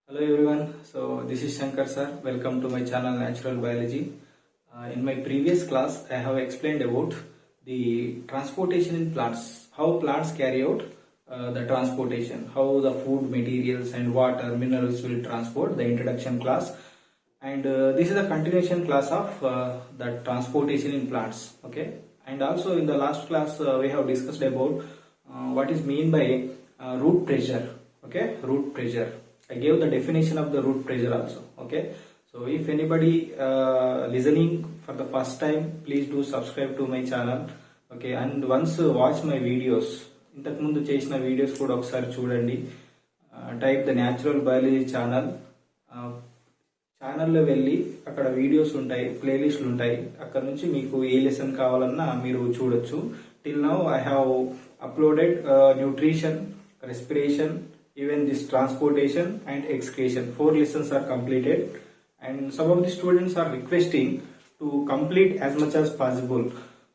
Hello everyone. So this is Shankar sir. Welcome to my channel Natural Biology. In my previous class, I have explained about the transportation in plants, how plants carry out the transportation, how the food materials and water, minerals will transport, the introduction class. And this is a continuation class of the transportation in plants. Okay. And also in the last class, we have discussed about what is mean by root pressure. Okay, root pressure. I gave the definition of the root pressure also. Okay, so if anybody listening for the first time, please do subscribe to my channel. Okay, and once watch my videos, ఇంతకు ముందు చేసిన videos కూడా ఒకసారి చూడండి. Type the natural biology channel. ఛానల్లో వెళ్ళి అక్కడ videos ఉంటాయి, ప్లేలిస్ట్లు ఉంటాయి. అక్కడ నుంచి మీకు ఏ లెసన్ కావాలన్నా మీరు చూడొచ్చు. Till now I have uploaded nutrition, respiration, even this transportation and excretion. 4 lessons are completed, and some of the students are requesting to complete as much as possible.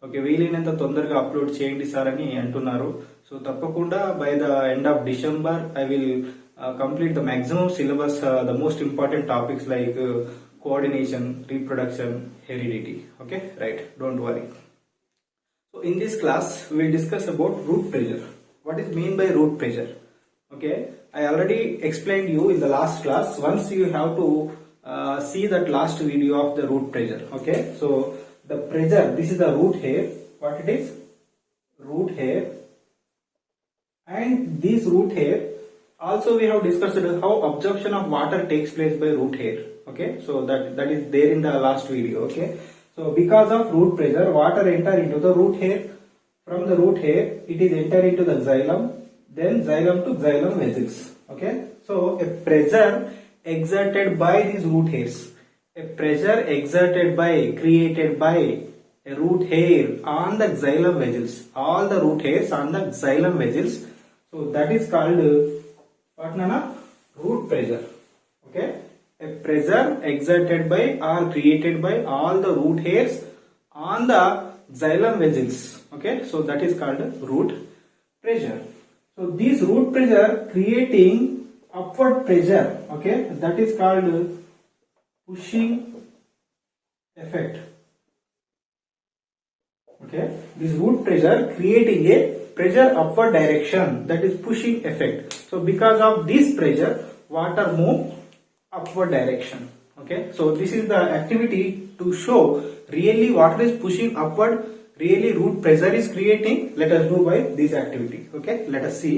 Okay, వీలైనంత తొందరగా అప్లోడ్ చేయండి sir అని అంటున్నారు. So తప్పకుండా by the end of December I will complete the maximum syllabus, the most important topics like coordination, reproduction, heredity. Okay, right, don't worry. So in this class we will discuss about root pressure. What is mean by root pressure? Okay, I already explained you in the last class. Once you have to see that last video of the root pressure. Okay, so the pressure, this is the root hair. What it is? Root hair. And this root hair, also we have discussed how absorption of water takes place by root hair. Okay, so that is there in the last video. Okay, so because of root pressure, water enter into the root hair. From the root hair, it is enter into the xylem, then xylem to xylem vessels. Okay, so a pressure exerted by these root hairs, a pressure exerted by, created by a root hair on the xylem vessels, all the root hairs on the xylem vessels. So that is called what, Nana? Root pressure. Okay, a pressure exerted by or created by all the root hairs on the xylem vessels. Okay, so that is called root pressure. So this root pressure creating upward pressure, okay, that is called pushing effect. Okay, this root pressure creating a pressure upward direction, that is pushing effect. So because of this pressure, water move upward direction. Okay, so this is the activity to show really water is pushing upward, really root pressure is creating. Let us do by this activity. Okay, let us see.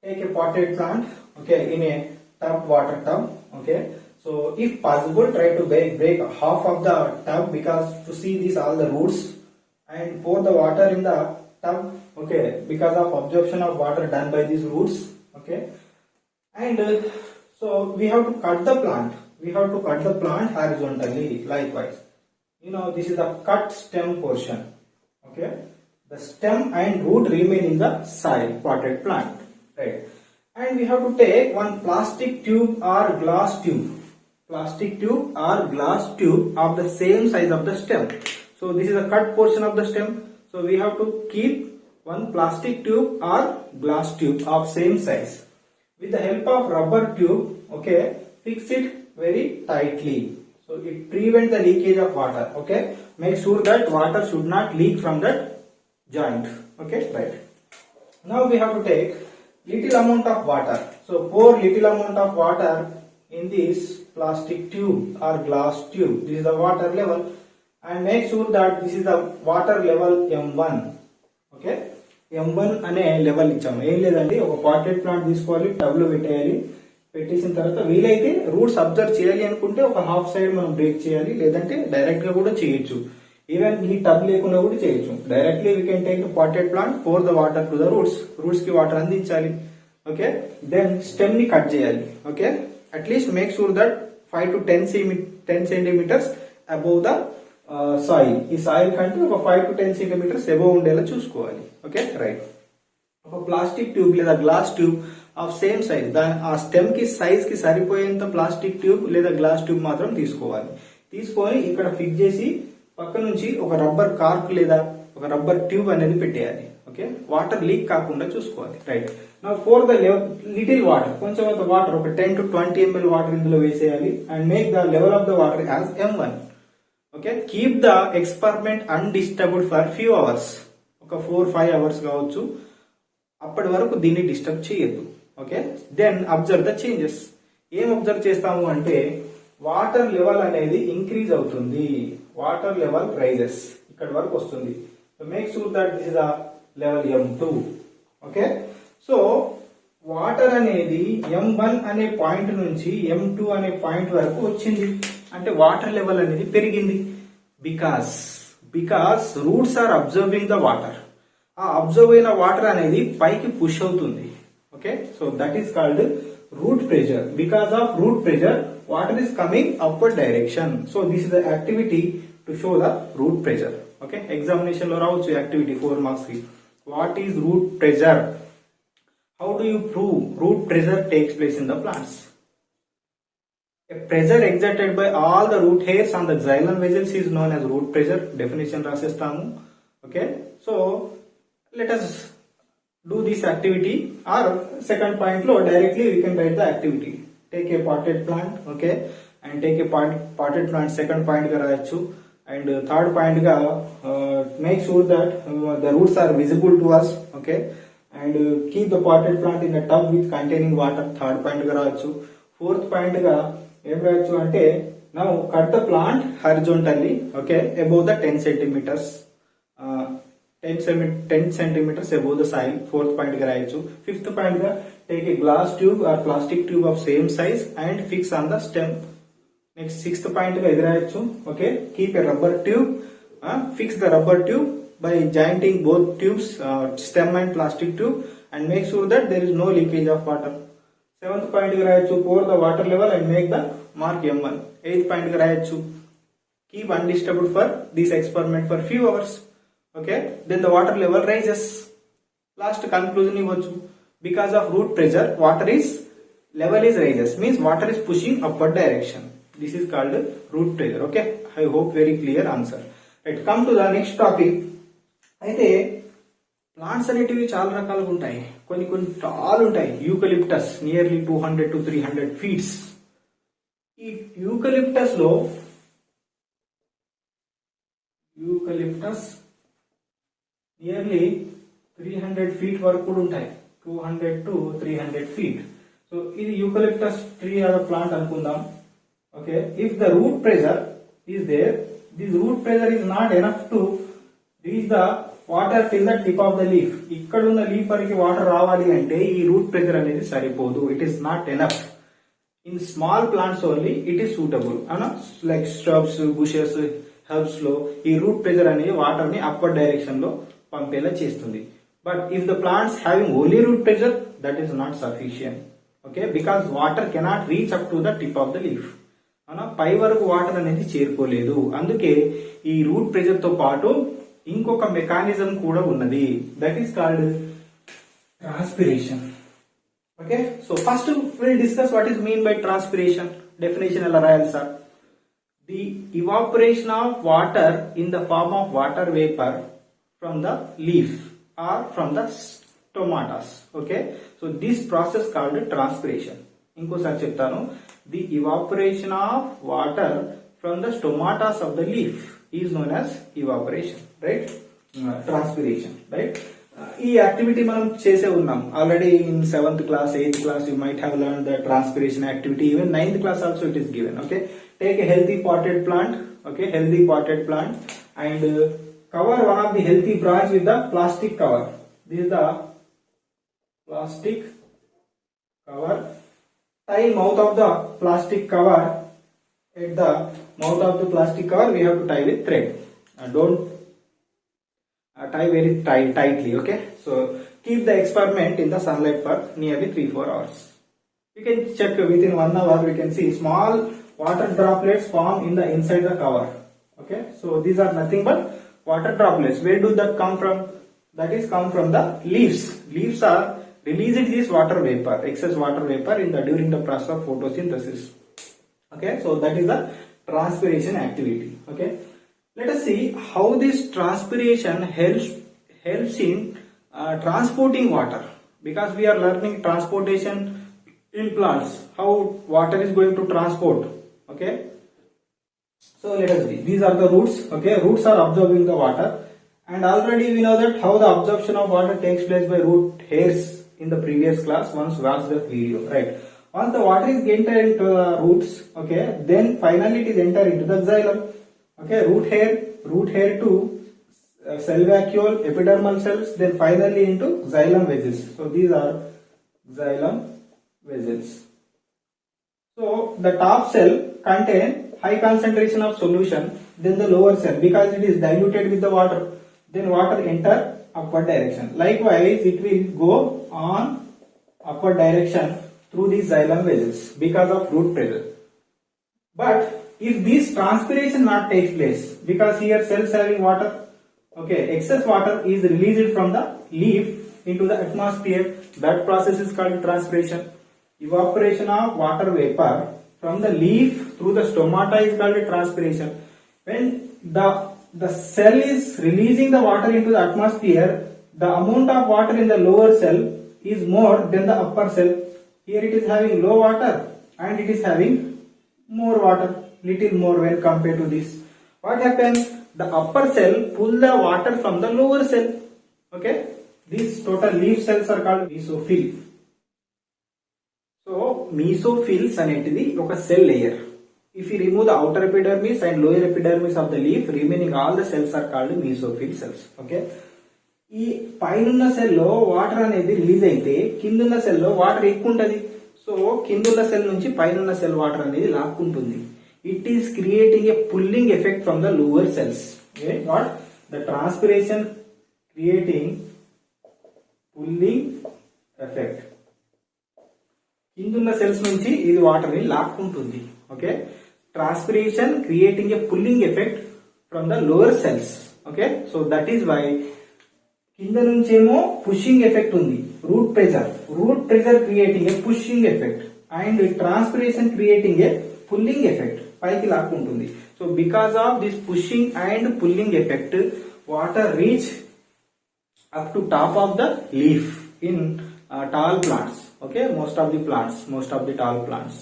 Take a potted plant, okay, in a tub, water tub. Okay, so if possible, try to break half of the tub, because to see these all the roots, and pour the water in the tub. Okay, because of absorption of water done by these roots. Okay, and so we have to cut the plant. We have to cut the plant horizontally. Likewise, you know, this is the cut stem portion. Okay, the stem and root remain in the soil, potted plant, right? And we have to take one plastic tube or glass tube, plastic tube or glass tube of the same size of the stem. So this is the cut portion of the stem. So we have to keep one plastic tube or glass tube of same size. With the help of rubber tube, okay, fix it very tightly. So it prevents the leakage of water. Okay, make sure that water should not leak from that joint. Okay, right. Now we have to take little amount of water. So pour little amount of water in this plastic tube or glass tube. This is the water level, and make sure that this is the water level M1. Okay, M1 అనే level ఇచ్చాము. ఏం లేదండి, ఒక potted plant తీసుకోవాలి, tub లో పెట్టేయాలి. పెట్టేసిన తర్వాత వీలైతే రూట్స్ అబ్జర్వ్ చేయాలి అనుకుంటే ఒక హాఫ్ సైడ్ మనం బ్రేక్ చేయాలి, లేదంటే డైరెక్ట్ గా కూడా చేయొచ్చు. ఈవెన్ ఈ టబ్ లేకుండా కూడా చేయొచ్చు. Directly we can take the potted plant, pour the water to the roots. Roots కి వాటర్ అందించాలి. ఓకే, దెన్ స్టెమ్ ని కట్ చేయాలి. Okay, at least make sure that 5 to 10 centimeters above the soil. ఈ soil కంటే ఒక 5 to 10 centimeters అబౌవ్ ఉండేలా చూసుకోవాలి. Okay, right. ఒక ప్లాస్టిక్ ట్యూబ్ లేదా glass tube of same size, ఆ స్టెమ్ కి సైజ్ కి సరిపోయేంత ప్లాస్టిక్ ట్యూబ్ లేదా గ్లాస్ ట్యూబ్ మాత్రం తీసుకోవాలి. తీసుకొని ఇక్కడ ఫిక్స్ చేసి పక్క నుంచి ఒక రబ్బర్ కార్క్ లేదా ఒక రబ్బర్ ట్యూబ్ అనేది పెట్టేయాలి. ఓకే, వాటర్ లీక్ కాకుండా చూసుకోవాలి. రైట్, నా ఫోర్ ద లిటిల్ వాటర్, కొంచెం అంత వాటర్, ఒక 10 to 20 ml వాటర్ ఇందులో వేసేయాలి. And make the level of the water as M1. Okay, keep the experiment undisturbed for few hours, ఒక 4-5 hours కావచ్చు. అప్పటి వరకు దీన్ని డిస్టర్బ్ చేయొద్దు. Okay, then observe the changes. ఏం అబ్జర్వ్ చేస్తాము అంటే వాటర్ లెవెల్ అనేది ఇంక్రీజ్ అవుతుంది, వాటర్ లెవెల్ రైజెస్, ఇక్కడ వరకు వస్తుంది. So make sure that this is the level M2. Okay, so water అనేది M1 అనే పాయింట్ నుంచి M2 అనే పాయింట్ వరకు వచ్చింది అంటే వాటర్ లెవెల్ అనేది పెరిగింది. Because roots are observing the water. ఆ అబ్జర్వ్ అయిన వాటర్ అనేది పైకి పుష్ అవుతుంది. Okay, so that is called root pressure. Because of root pressure water is coming upward direction. So this is the activity to show the root pressure. Okay, examination lo raవచ్చు activity 4 marks ki. What is root pressure? How do you prove root pressure takes place in the plants? A pressure exerted by all the root hairs on the xylem vessels is known as root pressure. Definition రాసేస్తాము. Okay, so let us do this activity, or second point lo directly we can write the activity. Take a potted plant, okay, and take a potted plant second point ga rayachu, and third point ga make sure that the roots are visible to us. Okay, and keep the potted plant in a tub with containing water. Third point ga rayachu. Fourth point ga em rayachu ante now cut the plant horizontally, okay, above the 10 centimeters. 10 centimeters above the soil. Fourth point ga rayachu. Fifth point ga take a glass tube or plastic tube of same size and fix on the stem. Next, sixth point ga idi rayachu. Okay, keep a rubber tube, fix the rubber tube by jointing both tubes, stem and plastic tube, and make sure that there is no leakage of water. Seventh point ga rayachu, pour the water level and make the mark M1. Eighth point ga rayachu, keep undisturbed for this experiment for few hours. Okay, then the water level rises. Last conclusion ivochu. Because of root pressure, water level is rises, means water is pushing upward direction. This is called root pressure. Okay, I hope very clear answer. Right, come to the next topic. అయితే plants అనేటివి చాలా రకాలుగా ఉంటాయి. కొన్ని tall ఉంటాయి. Eucalyptus nearly 200 to 300 feet. ఈ eucalyptus nearly 300 feet వరకు కూడా ఉంటాయి. 200 to 300 feet. సో ఇది యూకలిప్టస్ ట్రీ ఆర్ ప్లాంట్ అనుకుందాం. Okay, if the root pressure is there, this root pressure is not enough to reach the water till the tip of the leaf. ఇక్కడ ఉన్న leaf వరకు water రావాలి అంటే ఈ root pressure అనేది సరిపోదు. It is not enough. In small plants only it is suitable. Like shrubs, bushes, herbs లో ఈ రూట్ ప్రెషర్ అనేది వాటర్ ని అప్వర్డ్ డైరెక్షన్ లో పంపేలా చేస్తుంది. But if the plants having only root pressure, that is not sufficient. Okay, because water cannot reach up to the tip of the leaf. పై వరకు water అనేది చేరుకోలేదు. అందుకే ఈ రూట్ ప్రెషర్ తో పాటు ఇంకొక మెకానిజం కూడా ఉన్నది. That is called transpiration. Okay, so first will discuss what is mean by transpiration. Definition ఎలా రాయాలి sir? The evaporation of water in the form of water vapour from the leaf or from the stomatas. Okay, so this process called transpiration. Inkosari cheptanu, the evaporation of water from the stomatas of the leaf is known as evaporation, right? Transpiration, right? ఈ activity మనం చేసే ఉన్నాం already in 7th class, 8th class. You might have learned the transpiration activity. Even 9th class also it is given. Okay, take a healthy potted plant. Okay, healthy potted plant, and cover one of the healthy branch with the plastic cover. This is the plastic cover. Tie mouth of the plastic cover. At the mouth of the plastic cover we have to tie with thread. Don't tie very tightly. Okay, so keep the experiment in the sunlight for nearly 3-4 hours. You can check within 1 hour. We can see small water droplets form in the inside the cover. Okay, so these are nothing but water droplets. Where do that come from? That is come from the leaves. Leaves are releasing this water vapor, excess water vapor during the process of photosynthesis. Okay, so that is the transpiration activity. Okay, Let us see how this transpiration helps in transporting water, because we are learning transportation in plants, how water is going to transport. Okay, so let us see, these are the roots. Okay, roots are absorbing the water, and already we know that how the absorption of water takes place by root hairs in the previous class. Once watch the video, right? Once the water is entered into the roots, okay, then finally it is entered into the xylem. Okay, root hair to cell vacuole, epidermal cells, then finally into xylem vessels. So these are xylem vessels. So the top cell contain high concentration of solution, then the lower cell, because it is diluted with the water, then water enter upward direction. Likewise, it will go on upward direction through these xylem vessels because of root pressure. But if this transpiration not takes place, because here cells having water, okay, excess water is released from the leaf into the atmosphere, that process is called transpiration. Evaporation of water vapor from the leaf through the stomata is called transpiration. When the cell is releasing the water into the atmosphere, the amount of water in the lower cell is more than the upper cell. Here it is having low water and it is having more water, little more when compared to this. What happens? The upper cell pull the water from the lower cell. Okay, these total leaf cells are called mesophyll. So mesophyll అనేది ఒక cell layer. If you remove the outer epidermis and lower epidermis of the leaf, remaining all the cells are called mesophyll cells. Okay, ఈ పైనున్న cell లో water అనేది release అయితే కిందున్న cell లో water ఎక్కువ ఉంటది. సో కిందున్న సెల్ నుంచి పైనున్న సెల్ వాటర్ అనేది లాక్కుంటుంది. It is creating a pulling effect from the lower cells. Okay, what? The transpiration creating pulling effect. కిందున్న సెల్స్ నుంచి ఇది వాటర్ ని లాక్కుంటుంది. Okay, transpiration creating a pulling effect from the lower cells. Okay, so that is why కింద నుంచేమో pushing effect ఉంది, root pressure creating a pushing effect, and transpiration creating a pulling effect, పైకి లాక్కుంటుంది. So because of this pushing and pulling effect, water reach up to top of the leaf in tall plants. Okay, most of the tall plants.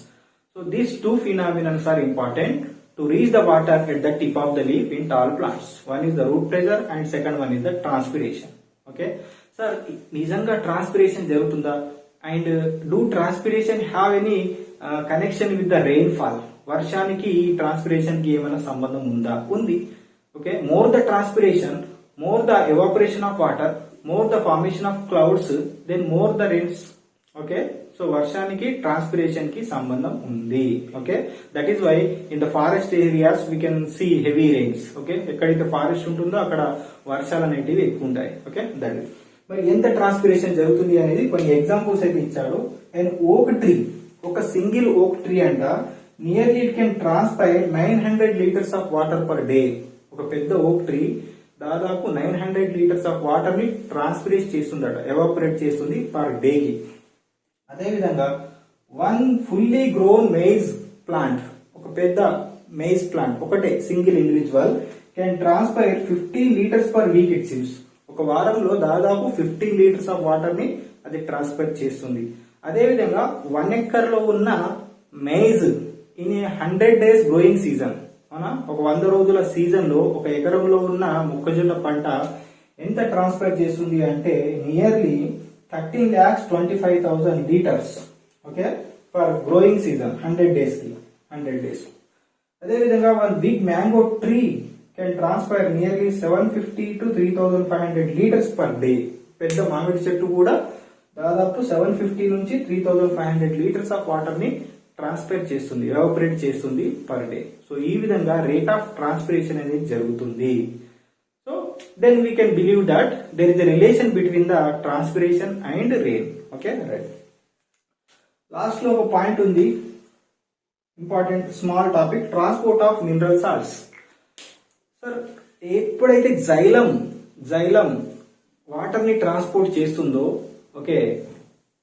So these two phenomena are important to reach the water at the tip of the leaf in tall plants. One is the root pressure and second one is the transpiration. Okay, sir, nijanga transpiration jarugutunda, and do transpiration have any connection with the rainfall? వర్షానికి transpiration కి ఏమైనా సంబంధం ఉందా? ఉంది. Okay, more the transpiration, more the evaporation of water, more the formation of clouds, then more the rains. Okay, so వర్షానికి transpiration కి సంబంధం ఉంది. Okay, that is why in the forest areas we can see heavy rains. Okay, ఎక్కడైతే forest ఉంటుందో అక్కడ వర్షాలు అనేటివి ఎక్కువ ఉంటాయి. ఓకే, దట్ ఇస్ మరి ఎంత ట్రాన్స్పిరేషన్ జరుగుతుంది అనేది కొన్ని ఎగ్జాంపుల్స్ అయితే ఇచ్చాడు. అండ్ ఓక్ ట్రీ, ఒక సింగిల్ ఓక్ ట్రీ అంట nearly it can transpire 900 litres of water per day. ఒక పెద్ద ఓక్ ట్రీ దాదాపు 900 లీటర్స్ ఆఫ్ వాటర్ ని ట్రాన్స్పిరేట్ చేస్తుందట, ఎవాపరేట్ చేస్తుంది పర్ డే కి. అదేవిధంగా one fully grown maize plant, ఒక పెద్ద మేజ్ ప్లాంట్ ఒకటే single individual can transpire 15 litres per week. It seems ఒక వారంలో దాదాపు 15 లీటర్స్ ఆఫ్ వాటర్ ని అది ట్రాన్స్పైర్ చేస్తుంది. అదేవిధంగా 1 ఎకర్ లో ఉన్న maize in 100 days growing season, అవునా, ఒక 100 రోజుల సీజన్ లో ఒక ఎకరంలో ఉన్న మొక్కజొన్న పంట ఎంత ట్రాన్స్ఫర్ చేస్తుంది అంటే nearly 13,25,000 litres. Okay, for growing season 100 days కి 100 డేస్. అదేవిధంగా one big mango tree can transfer nearly 750 to 3,500 litres per day. పెద్ద మామిడి చెట్టు కూడా దాదాపు 750 నుంచి 3,500 లీటర్స్ ఆఫ్ వాటర్ ని ట్రాన్స్పైర్ చేస్తుంది, ఎవాపరేట్ చేస్తుంది పర్ డే. సో ఈ విధంగా రేట్ ఆఫ్ ట్రాన్స్పిరేషన్ అనేది జరుగుతుంది. So then we can believe that there is a relation between the transpiration and rain. Okay, right. Last లో ఒక పాయింట్ ఉంది, important small topic, transport of mineral salts. Sir, ఎప్పుడైతే xylem water ని transport చేస్తుందో, okay,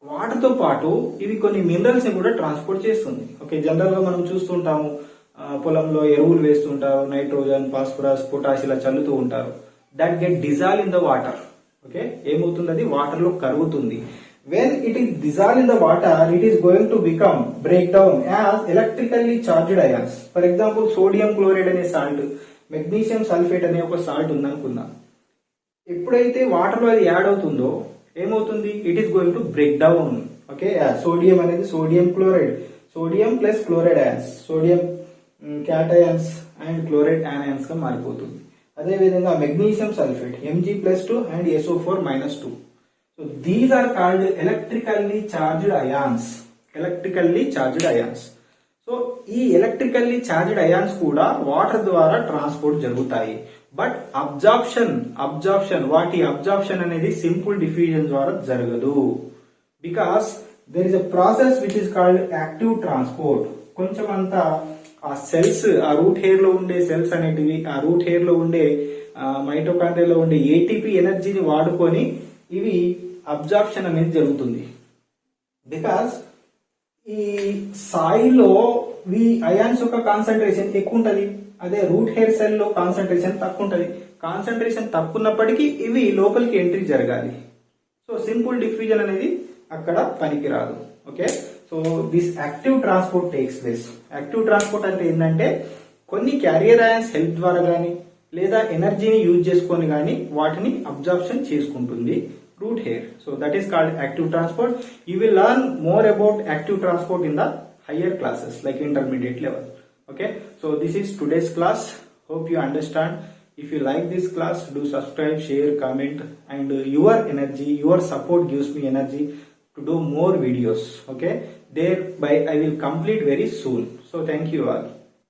water తో పాటు ఇవి కొన్ని మినరల్స్ ని కూడా ట్రాన్స్పోర్ట్ చేస్తుంది. ఓకే, జనరల్ గా మనం చూస్తుంటాము పొలంలో ఎరువులు వేస్తుంటారు, నైట్రోజన్, ఫాస్ఫరస్, పొటాష్ ఇలా చల్లుతూ ఉంటారు. That get dissolve in the water. Okay, ఏమవుతుంది, అది వాటర్ లో కరుగుతుంది. When it is dissolve in the water, it is going to become break down as electrically charged ions. For example sodium chloride అనే salt, magnesium sulphate అనే ఒక salt ఉందనుకుందాం. ఎప్పుడైతే water లో అది యాడ్ అవుతుందో ఏమవుతుంది, it is going to break down. Okay, sodium అనేది sodium chloride, sodium plus chloride ions, sodium cations and chloride anions గా మారిపోతుంది. అదే విధంగా magnesium sulphate Mg+2 and SO4-2. So these are called electrically charged ions. Electrically charged ions. So ఈ electrically charged ions కూడా water ద్వారా transport జరుగుతాయి. But absorption వాటి absorption అనేది సింపుల్ డిఫ్యూజన్ ద్వారా జరగదు. Because there is a process which is called active transport. కొంచెం అంతా ఆ సెల్స్, ఆ రూట్ హెయిర్ లో ఉండే సెల్స్ అనేటివి, ఆ రూట్ హెయిర్ లో ఉండే మైటోకాండ్రియాలో ఉండే ఏటీపీ ఎనర్జీని వాడుకొని ఇవి అబ్జార్ప్షన్ అనేది జరుగుతుంది. బికాస్ ఈ సాయిల్లో ఈ అయాన్స్ యొక్క కాన్సన్ట్రేషన్ ఎక్కువ ఉంటది, అదే రూట్ హెయిర్ సెల్ లో కాన్సన్ట్రేషన్ తక్కువ ఉంటది. కాన్సన్ట్రేషన్ తక్కువ ఉన్నప్పటికీ ఇవి లోపలికి ఎంట్రీ జరగాలి. సో సింపుల్ డిఫ్యూజన్ అనేది అక్కడ పనికిరాదు. Okay, so this active transport takes place. Active transport అంటే ఏంటంటే కొన్ని క్యారియర్ అయాన్స్ హెల్ప్ ద్వారా గానీ లేదా ఎనర్జీని యూజ్ చేసుకొని గానీ వాటిని అబ్జార్ప్షన్ చేసుకుంటుంది root hair. So that is called active transport. You will learn more about active transport in the higher classes like intermediate level. Okay, so this is today's class. Hope you understand. If you like this class, do subscribe, share, comment, and your energy, your support gives me energy to do more videos. Okay, thereby I will complete very soon. So thank you all.